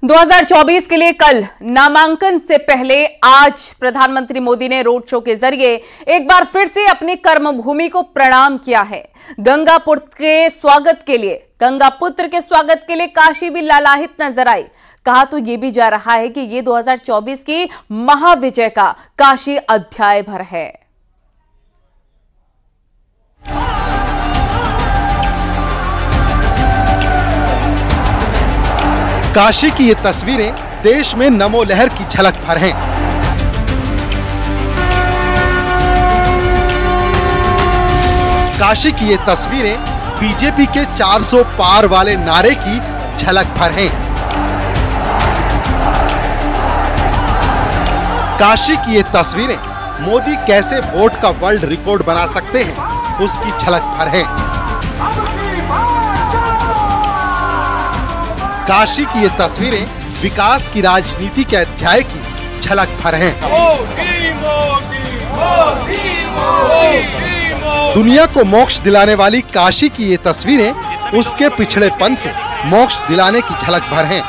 2024 के लिए कल नामांकन से पहले आज प्रधानमंत्री मोदी ने रोड शो के जरिए एक बार फिर से अपनी कर्मभूमि को प्रणाम किया है। गंगा पुत्र के स्वागत के लिए काशी भी लालायित नजर आई। कहा तो यह भी जा रहा है कि ये 2024 की महाविजय का काशी अध्याय भर है। काशी की ये तस्वीरें देश में नमो लहर की झलक भर हैं। काशी की ये तस्वीरें बीजेपी के 400 पार वाले नारे की झलक भर हैं। काशी की ये तस्वीरें मोदी कैसे वोट का वर्ल्ड रिकॉर्ड बना सकते हैं, उसकी झलक भर हैं। काशी की ये तस्वीरें विकास की राजनीति के अध्याय की झलक भर हैं। दुनिया को मोक्ष दिलाने वाली काशी की ये तस्वीरें उसके पिछड़ेपन से मोक्ष दिलाने की झलक भर हैं।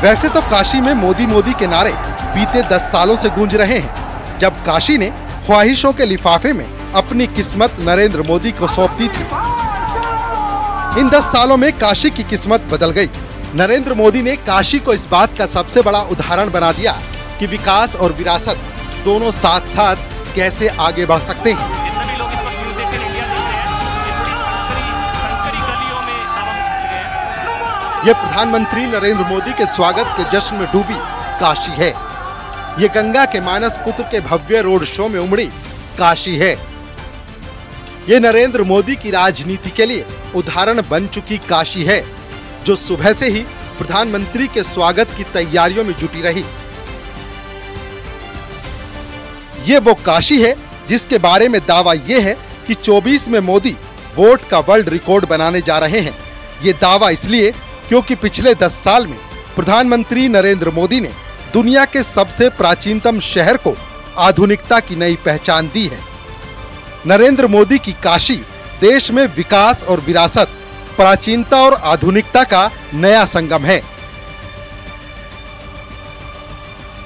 वैसे तो काशी में मोदी मोदी के नारे बीते 10 सालों से गूंज रहे हैं, जब काशी ने ख्वाहिशों के लिफाफे में अपनी किस्मत नरेंद्र मोदी को सौंप दी थी। इन 10 सालों में काशी की किस्मत बदल गई। नरेंद्र मोदी ने काशी को इस बात का सबसे बड़ा उदाहरण बना दिया कि विकास और विरासत दोनों साथ साथ कैसे आगे बढ़ सकते हैं। ये प्रधानमंत्री नरेंद्र मोदी के स्वागत के जश्न में डूबी काशी है। ये गंगा के मानस पुत्र के भव्य रोड शो में उमड़ी काशी है। ये नरेंद्र मोदी की राजनीति के लिए उदाहरण बन चुकी काशी है, जो सुबह से ही प्रधानमंत्री के स्वागत की तैयारियों में जुटी रही। ये वो काशी है जिसके बारे में दावा ये है कि 24 में मोदी वोट का वर्ल्ड रिकॉर्ड बनाने जा रहे हैं। ये दावा इसलिए क्योंकि पिछले 10 साल में प्रधानमंत्री नरेंद्र मोदी ने दुनिया के सबसे प्राचीनतम शहर को आधुनिकता की नई पहचान दी है। नरेंद्र मोदी की काशी देश में विकास और विरासत, प्राचीनता और आधुनिकता का नया संगम है।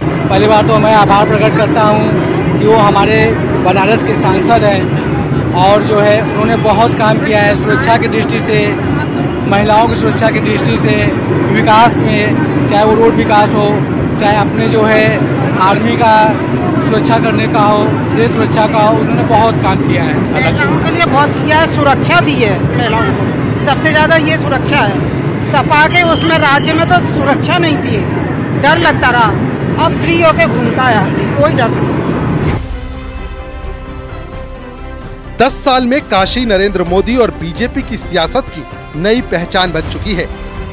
पहली बात तो मैं आभार प्रकट करता हूं कि वो हमारे बनारस के सांसद हैं और जो है उन्होंने बहुत काम किया है सुरक्षा की दृष्टि से, महिलाओं की सुरक्षा की दृष्टि से, विकास में, चाहे वो रोड विकास हो, चाहे अपने जो है आर्मी का सुरक्षा करने का हो, देश सुरक्षा का हो, उन्होंने बहुत काम किया है। उनके लिए बहुत किया है, सुरक्षा दी है महिलाओं को, सबसे ज्यादा ये सुरक्षा है। सपा के उसमें राज्य में तो सुरक्षा नहीं थी, डर लगता रहा। अब फ्री होके घूमता है आदमी, कोई डर नहीं। 10 साल में काशी नरेंद्र मोदी और बीजेपी की सियासत की नई पहचान बन चुकी है।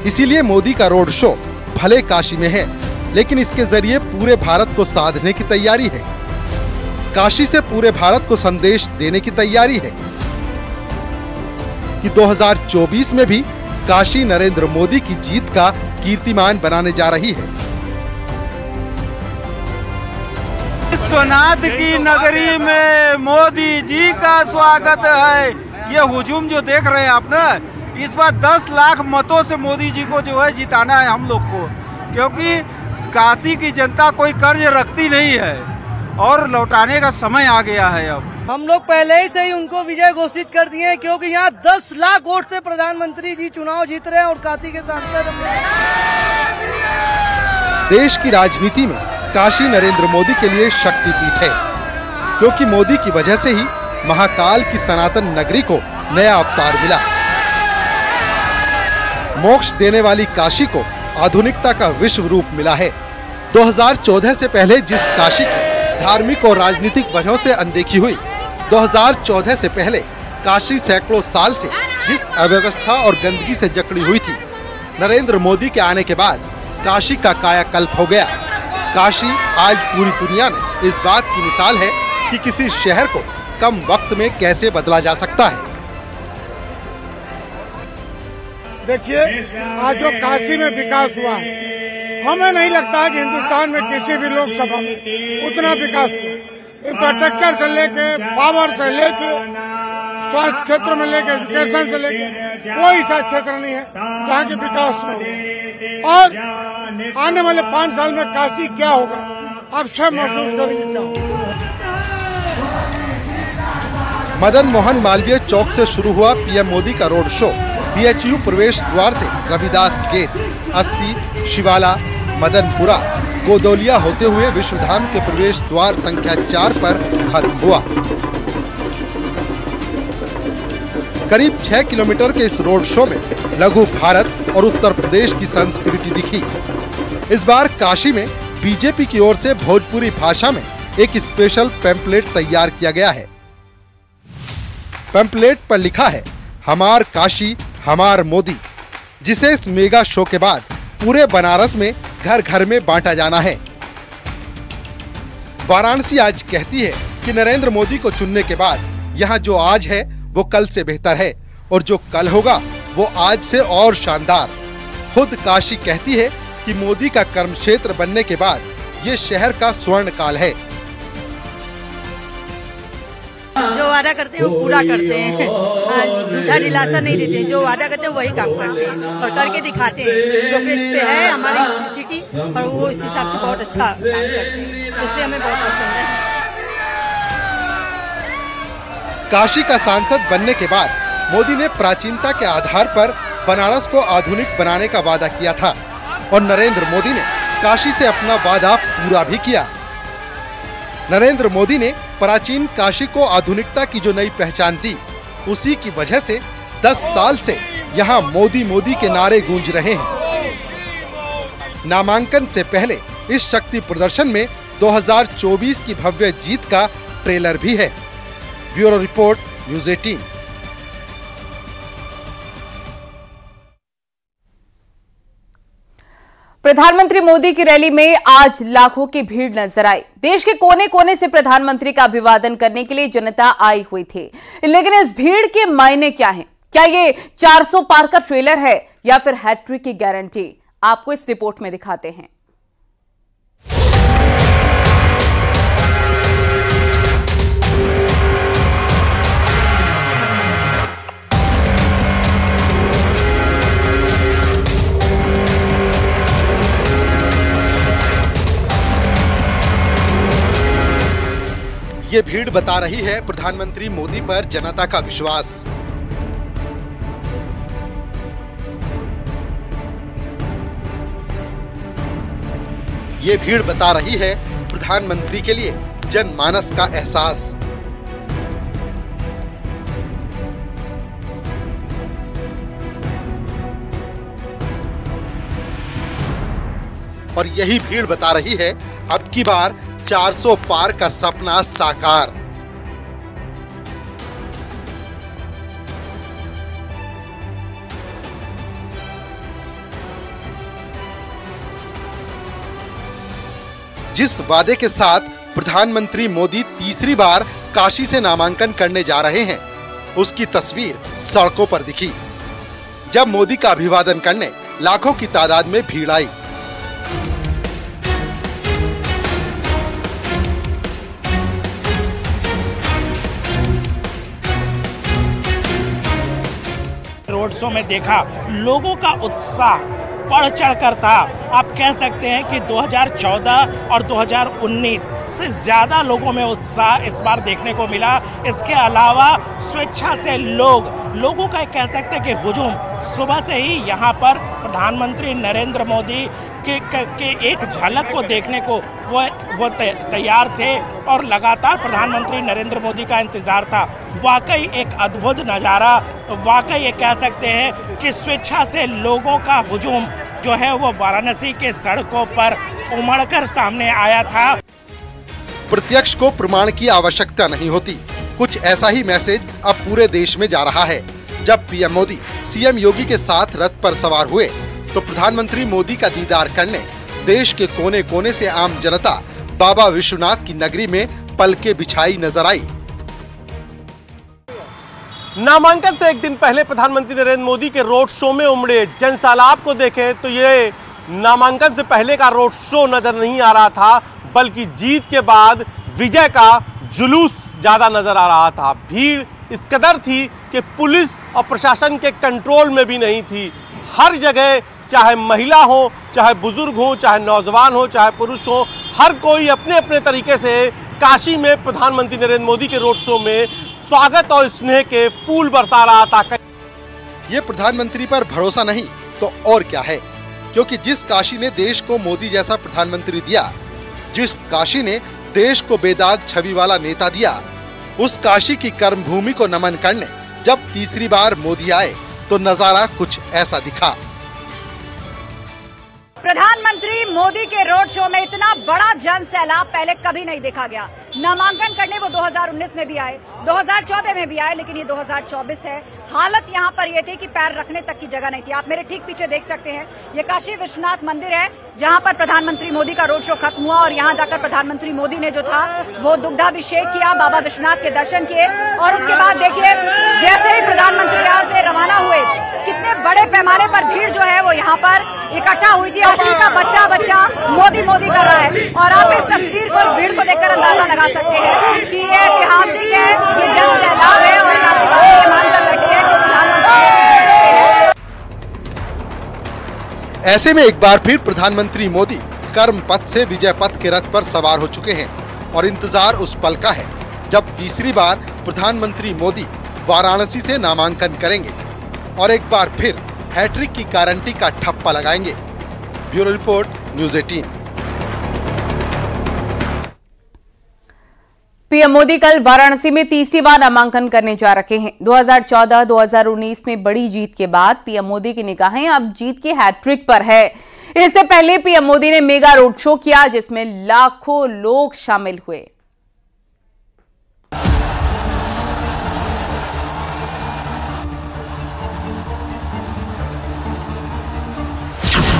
इसीलिए मोदी का रोड शो भले काशी में है, लेकिन इसके जरिए पूरे भारत को साधने की तैयारी है। काशी से पूरे भारत को संदेश देने की तैयारी है कि 2024 में भी काशी नरेंद्र मोदी की जीत का कीर्तिमान बनाने जा रही है। विश्वनाथ की नगरी में मोदी जी का स्वागत है। ये हुजूम जो देख रहे हैं आप ना, इस बार 10 लाख मतों से मोदी जी को जो है जिताना है हम लोग को, क्योंकि काशी की जनता कोई कर्ज रखती नहीं है और लौटाने का समय आ गया है। अब हम लोग पहले ही से ही उनको विजय घोषित कर दिए हैं, क्योंकि यहाँ 10 लाख वोट से प्रधानमंत्री जी चुनाव जीत रहे हैं और काशी के सांसद। देश की राजनीति में काशी नरेंद्र मोदी के लिए शक्तिपीठ है, क्योंकि मोदी की वजह से ही महाकाल की सनातन नगरी को नया अवतार मिला। मोक्ष देने वाली काशी को आधुनिकता का विश्व रूप मिला है। 2014 से पहले जिस काशी की धार्मिक और राजनीतिक वजहों से अनदेखी हुई, 2014 से पहले काशी सैकड़ों साल से जिस अव्यवस्था और गंदगी से जकड़ी हुई थी, नरेंद्र मोदी के आने के बाद काशी का कायाकल्प हो गया। काशी आज पूरी दुनिया में इस बात की मिसाल है कि किसी शहर को कम वक्त में कैसे बदला जा सकता है। देखिए, आज जो काशी में विकास हुआ है, हमें नहीं लगता कि हिंदुस्तान में किसी भी लोकसभा में उतना विकास हुआ। इंफ्रास्ट्रक्चर से लेके, पावर से लेके स्वास्थ्य क्षेत्र में लेके, एजुकेशन से लेके कोई ऐसा क्षेत्र नहीं है जहाँ के विकास में होगा। और आने वाले 5 साल में काशी क्या होगा आप सब महसूस करेंगे क्या होगा। मदन मोहन मालवीय चौक से शुरू हुआ पीएम मोदी का रोड शो बीएचयू प्रवेश द्वार से रविदास गेट, 80, शिवाला, मदनपुरा, गोदौलिया होते हुए विश्वधाम के प्रवेश द्वार संख्या 4 पर खत्म हुआ। करीब 6 किलोमीटर के इस रोड शो में लघु भारत और उत्तर प्रदेश की संस्कृति दिखी। इस बार काशी में बीजेपी की ओर से भोजपुरी भाषा में एक स्पेशल पैम्पलेट तैयार किया गया है। पैम्पलेट पर लिखा है हमार काशी हमार मोदी, जिसे इस मेगा शो के बाद पूरे बनारस में घर घर में बांटा जाना है। वाराणसी आज कहती है कि नरेंद्र मोदी को चुनने के बाद यहाँ जो आज है वो कल से बेहतर है और जो कल होगा वो आज से और शानदार। खुद काशी कहती है कि मोदी का कर्म क्षेत्र बनने के बाद ये शहर का स्वर्ण काल है। जो वादा करते हैं वो पूरा करते हैं, झूठा दिलासा नहीं देते, जो वादा करते हैं वही काम करते हैं और करके दिखाते हैं। क्योंकि इस पे है हमारी सिटी और वो इस हिसाब से बहुत अच्छा काम करते हैं, इसलिए हमें बहुत पसंद है। काशी का सांसद बनने के बाद मोदी ने प्राचीनता के आधार पर बनारस को आधुनिक बनाने का वादा किया था और नरेंद्र मोदी ने काशी से अपना वादा पूरा भी किया। नरेंद्र मोदी ने प्राचीन काशी को आधुनिकता की जो नई पहचान दी, उसी की वजह से 10 साल से यहाँ मोदी मोदी के नारे गूंज रहे हैं। नामांकन से पहले इस शक्ति प्रदर्शन में 2024 की भव्य जीत का ट्रेलर भी है। Bureau report, news 18। प्रधानमंत्री मोदी की रैली में आज लाखों की भीड़ नजर आई। देश के कोने कोने से प्रधानमंत्री का अभिवादन करने के लिए जनता आई हुई थी। लेकिन इस भीड़ के मायने क्या हैं? क्या ये 400 पार का ट्रेलर है या फिर हैट्रिक की गारंटी? आपको इस रिपोर्ट में दिखाते हैं। ये भीड़ बता रही है प्रधानमंत्री मोदी पर जनता का विश्वास। ये भीड़ बता रही है प्रधानमंत्री के लिए जनमानस का एहसास। और यही भीड़ बता रही है अब की बार 400 पार का सपना साकार। जिस वादे के साथ प्रधानमंत्री मोदी तीसरी बार काशी से नामांकन करने जा रहे हैं, उसकी तस्वीर सड़कों पर दिखी जब मोदी का अभिवादन करने लाखों की तादाद में भीड़ आई। रोड शो में देखा लोगों का उत्साह बढ़ चढ़ कर था। आप कह सकते हैं कि 2014 और 2019 से ज़्यादा लोगों में उत्साह इस बार देखने को मिला। इसके अलावा स्वेच्छा से लोगों का कह सकते हैं कि हुजूम सुबह से ही यहाँ पर प्रधानमंत्री नरेंद्र मोदी के एक झलक को देखने को वो तैयार थे और लगातार प्रधानमंत्री नरेंद्र मोदी का इंतजार था। वाकई एक अद्भुत नज़ारा, वाकई ये कह सकते हैं कि स्वेच्छा से लोगों का हुजूम जो है वो वाराणसी के सड़कों पर उमड़कर सामने आया था। प्रत्यक्ष को प्रमाण की आवश्यकता नहीं होती। कुछ ऐसा ही मैसेज अब पूरे देश में जा रहा है। जब पीएम मोदी सीएम योगी के साथ रथ पर सवार हुए तो प्रधानमंत्री मोदी का दीदार करने देश के कोने कोने से आम जनता बाबा विश्वनाथ की नगरी में पलके बिछाई नजर आई। नामांकन से एक दिन पहले प्रधानमंत्री नरेंद्र मोदी के रोड शो में उमड़े जनसैलाब को देखें तो ये नामांकन से पहले का रोड शो नजर नहीं आ रहा था, बल्कि जीत के बाद विजय का जुलूस ज्यादा नजर आ रहा था। भीड़ इस कदर थी कि पुलिस और प्रशासन के कंट्रोल में भी नहीं थी। हर जगह, चाहे महिला हो, चाहे बुजुर्ग हो, चाहे नौजवान हो, चाहे पुरुष हो, हर कोई अपने अपने तरीके से काशी में प्रधानमंत्री नरेंद्र मोदी के रोड शो में स्वागत और स्नेह के फूल बरसा रहा था। ये प्रधानमंत्री पर भरोसा नहीं तो और क्या है, क्योंकि जिस काशी ने देश को मोदी जैसा प्रधानमंत्री दिया, जिस काशी ने देश को बेदाग छवि वाला नेता दिया, उस काशी की कर्म भूमि को नमन करने जब तीसरी बार मोदी आए तो नजारा कुछ ऐसा दिखा। प्रधानमंत्री मोदी के रोड शो में इतना बड़ा जन सैलाब पहले कभी नहीं देखा गया। नामांकन करने वो 2019 में भी आए, 2014 में भी आए, लेकिन ये 2024 है। हालत यहाँ पर ये थी कि पैर रखने तक की जगह नहीं थी। आप मेरे ठीक पीछे देख सकते हैं, ये काशी विश्वनाथ मंदिर है जहाँ पर प्रधानमंत्री मोदी का रोड शो खत्म हुआ और यहाँ जाकर प्रधानमंत्री मोदी ने जो था वो दुग्धाभिषेक किया, बाबा विश्वनाथ के दर्शन किए और उसके बाद देखिए जैसे ही प्रधानमंत्री यहाँ से रवाना हुए, कितने बड़े पैमाने पर भीड़ जो है वो यहाँ पर इकट्ठा हुई थी। काशी का बच्चा बच्चा मोदी मोदी कर रहा है और आप इस तस्वीर को, इस भीड़ को देखकर अंदाजा लगा सकते हैं कि ये ऐतिहासिक है, ये जन सैलाब है और काशी मानकर बैठे हैं कि प्रधानमंत्री। ऐसे में एक बार फिर प्रधानमंत्री मोदी कर्म पथ से विजय पथ के रथ पर सवार हो चुके हैं और इंतजार उस पल का है जब तीसरी बार प्रधानमंत्री मोदी वाराणसी से नामांकन करेंगे और एक बार फिर हैट्रिक की गारंटी का ठप्पा लगाएंगे। Bureau report, news 18। PM Modi कल वाराणसी में तीसरी बार नामांकन करने जा रहे हैं। 2014-2019 में बड़ी जीत के बाद पीएम मोदी की निगाहें अब जीत की हैट्रिक पर है। इससे पहले पीएम मोदी ने मेगा रोड शो किया जिसमें लाखों लोग शामिल हुए।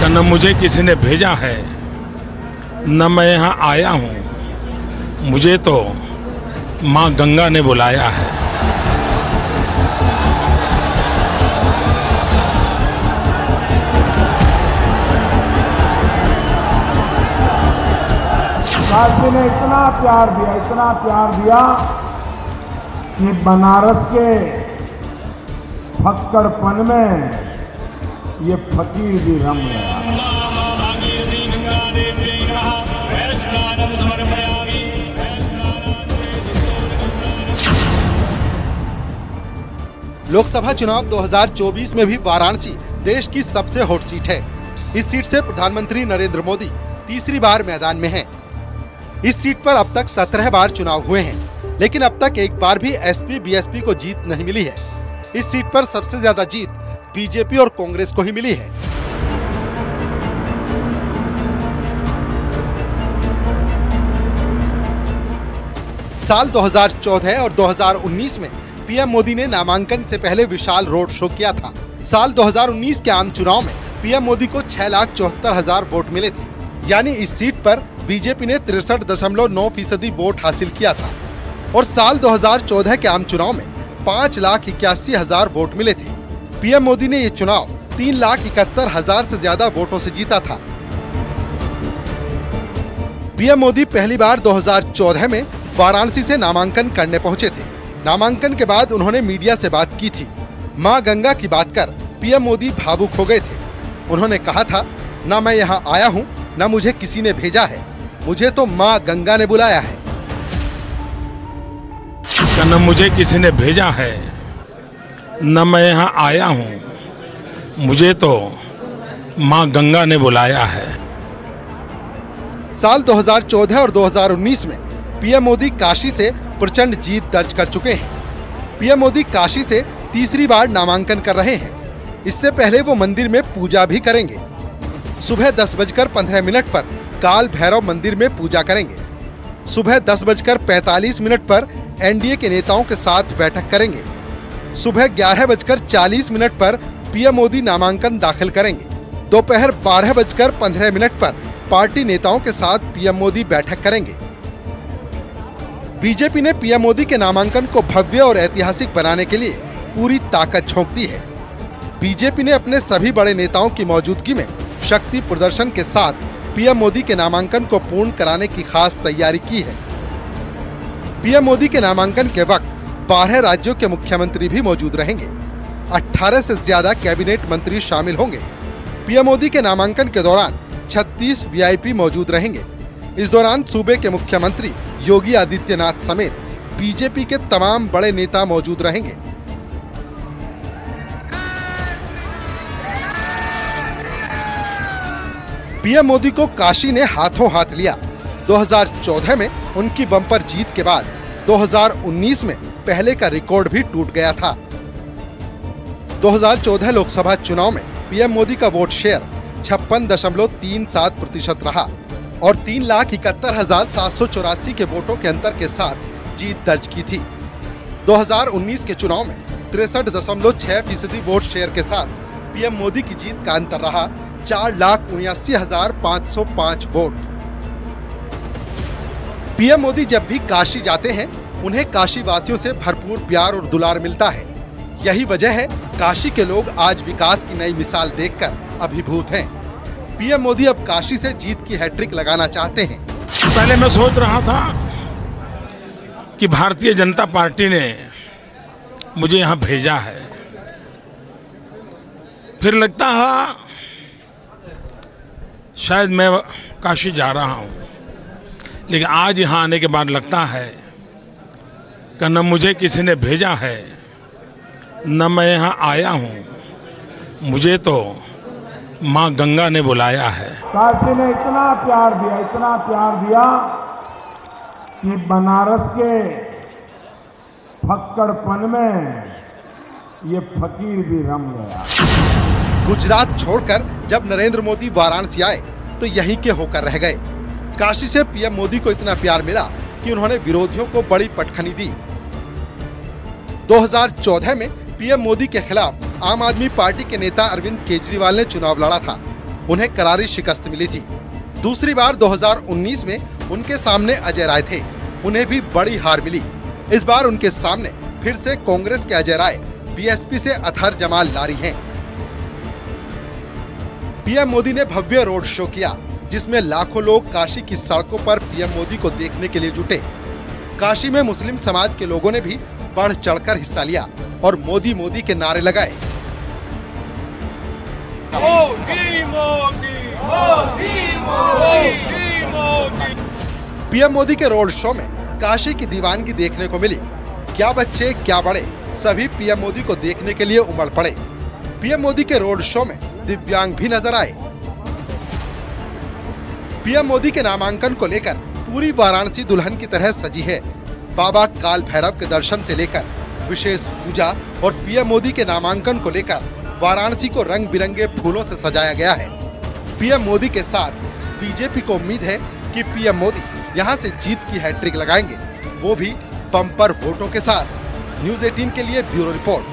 न मुझे किसी ने भेजा है, न मैं यहाँ आया हूँ, मुझे तो माँ गंगा ने बुलाया है। काशी ने इतना प्यार दिया कि बनारस के फक्कड़पन में ये फकीर भी रम गया। लोकसभा चुनाव 2024 में भी वाराणसी देश की सबसे हॉट सीट है। इस सीट से प्रधानमंत्री नरेंद्र मोदी तीसरी बार मैदान में हैं। इस सीट पर अब तक 17 बार चुनाव हुए हैं, लेकिन अब तक एक बार भी एसपी बीएसपी को जीत नहीं मिली है। इस सीट पर सबसे ज्यादा जीत बीजेपी और कांग्रेस को ही मिली है। साल 2014 और 2019 में पीएम मोदी ने नामांकन से पहले विशाल रोड शो किया था। साल 2019 के आम चुनाव में पीएम मोदी को 6,74,000 वोट मिले थे, यानी इस सीट पर बीजेपी ने 63.9% वोट हासिल किया था और साल 2014 के आम चुनाव में 5,81,000 वोट मिले थे। पीएम मोदी ने ये चुनाव 3,71,000 से ज्यादा वोटों से जीता था। पीएम मोदी पहली बार 2014 में वाराणसी से नामांकन करने पहुंचे थे। नामांकन के बाद उन्होंने मीडिया से बात की थी। मां गंगा की बात कर पीएम मोदी भावुक हो गए थे। उन्होंने कहा था, न मैं यहाँ आया हूँ, न मुझे किसी ने भेजा है, मुझे तो मां गंगा ने बुलाया है। न मुझे किसी ने भेजा है, न मैं यहाँ आया हूँ, मुझे तो मां गंगा ने बुलाया है। साल 2014 और 2019 में पीएम मोदी काशी से प्रचंड जीत दर्ज कर चुके हैं। पीएम मोदी काशी से तीसरी बार नामांकन कर रहे हैं। इससे पहले वो मंदिर में पूजा भी करेंगे। सुबह 10:15 पर काल भैरव मंदिर में पूजा करेंगे। सुबह 10:45 पर एनडीए के नेताओं के साथ बैठक करेंगे। सुबह 11:40 पर पीएम मोदी नामांकन दाखिल करेंगे। दोपहर 12:15 पर पार्टी नेताओं के साथ पीएम मोदी बैठक करेंगे। बीजेपी ने पीएम मोदी के नामांकन को भव्य और ऐतिहासिक बनाने के लिए पूरी ताकत झोंक दी है। बीजेपी ने अपने सभी बड़े नेताओं की मौजूदगी में शक्ति प्रदर्शन के साथ पीएम मोदी के नामांकन को पूर्ण कराने की खास तैयारी की है। पीएम मोदी के नामांकन के वक्त 12 राज्यों के मुख्यमंत्री भी मौजूद रहेंगे। 18 से ज्यादा कैबिनेट मंत्री शामिल होंगे। पीएम मोदी के नामांकन के दौरान 36 वीआईपी मौजूद रहेंगे। इस दौरान सूबे के मुख्यमंत्री योगी आदित्यनाथ समेत बीजेपी के तमाम बड़े नेता मौजूद रहेंगे। पीएम मोदी को काशी ने हाथों हाथ लिया। 2014 में उनकी बम्पर जीत के बाद 2019 में पहले का रिकॉर्ड भी टूट गया था। 2014 लोकसभा चुनाव में पीएम मोदी का वोट शेयर 56.37% रहा और 3,71,784 के वोटों के अंतर के साथ जीत दर्ज की थी। 2019 के चुनाव में 63.6% वोट शेयर के साथ पीएम मोदी की जीत का अंतर रहा 4,79,505 वोट। पीएम मोदी जब भी काशी जाते हैं, उन्हें काशी वासियों से भरपूर प्यार और दुलार मिलता है। यही वजह है काशी के लोग आज विकास की नई मिसाल देखकर अभिभूत हैं। पीएम मोदी अब काशी से जीत की हैट्रिक लगाना चाहते हैं। पहले मैं सोच रहा था कि भारतीय जनता पार्टी ने मुझे यहां भेजा है, फिर लगता है शायद मैं काशी जा रहा हूं, लेकिन आज यहां आने के बाद लगता है कि न मुझे किसी ने भेजा है, न मैं यहां आया हूं, मुझे तो मां गंगा ने बुलाया है। काशी ने इतना प्यार दिया कि बनारस के फक्कड़पन में ये फकीर भी रम गया। गुजरात छोड़कर जब नरेंद्र मोदी वाराणसी आए तो यहीं के होकर रह गए। काशी से पीएम मोदी को इतना प्यार मिला कि उन्होंने विरोधियों को बड़ी पटखनी दी। 2014 में पीएम मोदी के खिलाफ आम आदमी पार्टी के नेता अरविंद केजरीवाल ने चुनाव लड़ा था। उन्हें करारी शिकस्त मिली थी। दूसरी बार 2019 में उनके सामने अजय राय थे। उन्हें भी बड़ी हार मिली। इस बार उनके सामने फिर से कांग्रेस के अजय राय बीएसपी से अतहर जमाल लारी हैं। पीएम मोदी ने भव्य रोड शो किया, जिसमें लाखों लोग काशी की सड़कों पर पीएम मोदी को देखने के लिए जुटे। काशी में मुस्लिम समाज के लोगों ने भी बढ़ चढ़कर हिस्सा लिया और मोदी मोदी के नारे लगाए। मोदी मोदी मोदी मोदी मोदी। पीएम मोदी के रोड शो में काशी की दीवानगी देखने को मिली। क्या बच्चे क्या बड़े, सभी पीएम मोदी को देखने के लिए उमड़ पड़े। पीएम मोदी के रोड शो में दिव्यांग भी नजर आए। पीएम मोदी के नामांकन को लेकर पूरी वाराणसी दुल्हन की तरह सजी है। बाबा काल भैरव के दर्शन से लेकर विशेष पूजा और पीएम मोदी के नामांकन को लेकर वाराणसी को रंग बिरंगे फूलों से सजाया गया है। पीएम मोदी के साथ बीजेपी को उम्मीद है कि पीएम मोदी यहां से जीत की हैट्रिक लगाएंगे, वो भी बम्पर वोटों के साथ। न्यूज़ 18 के लिए ब्यूरो रिपोर्ट।